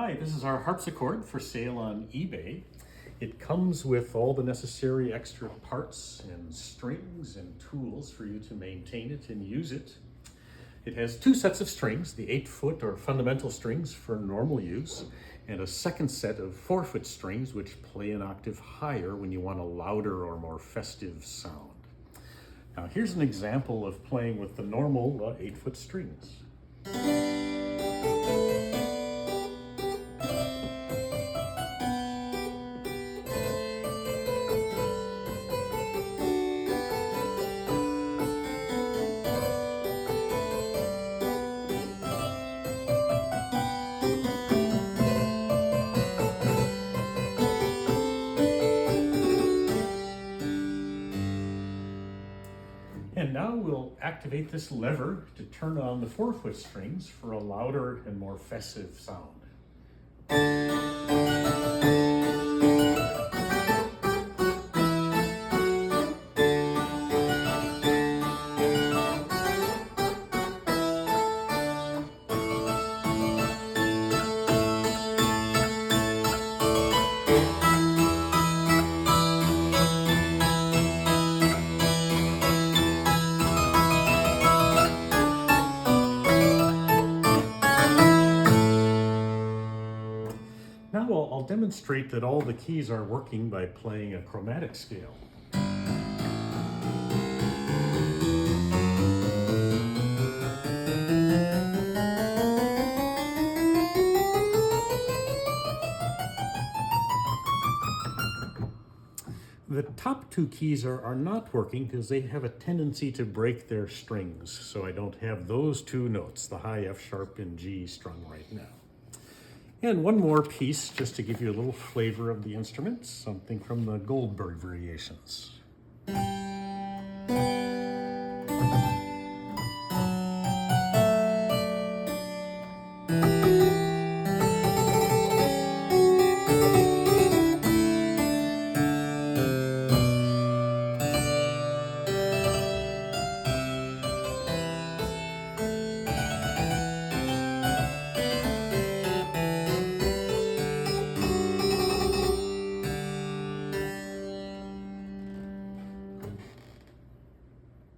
Hi, this is our harpsichord for sale on eBay. It comes with all the necessary extra parts and strings and tools for you to maintain it and use it. It has two sets of strings, the 8-foot or fundamental strings for normal use, and a second set of 4-foot strings which play an octave higher when you want a louder or more festive sound. Now here's an example of playing with the normal 8-foot strings. And now we'll activate this lever to turn on the 4-foot strings for a louder and more festive sound. Now I'll demonstrate that all the keys are working by playing a chromatic scale. The top two keys are not working because they have a tendency to break their strings, so I don't have those two notes, the high F sharp and G, strung right now. And one more piece just to give you a little flavor of the instrument, something from the Goldberg variations.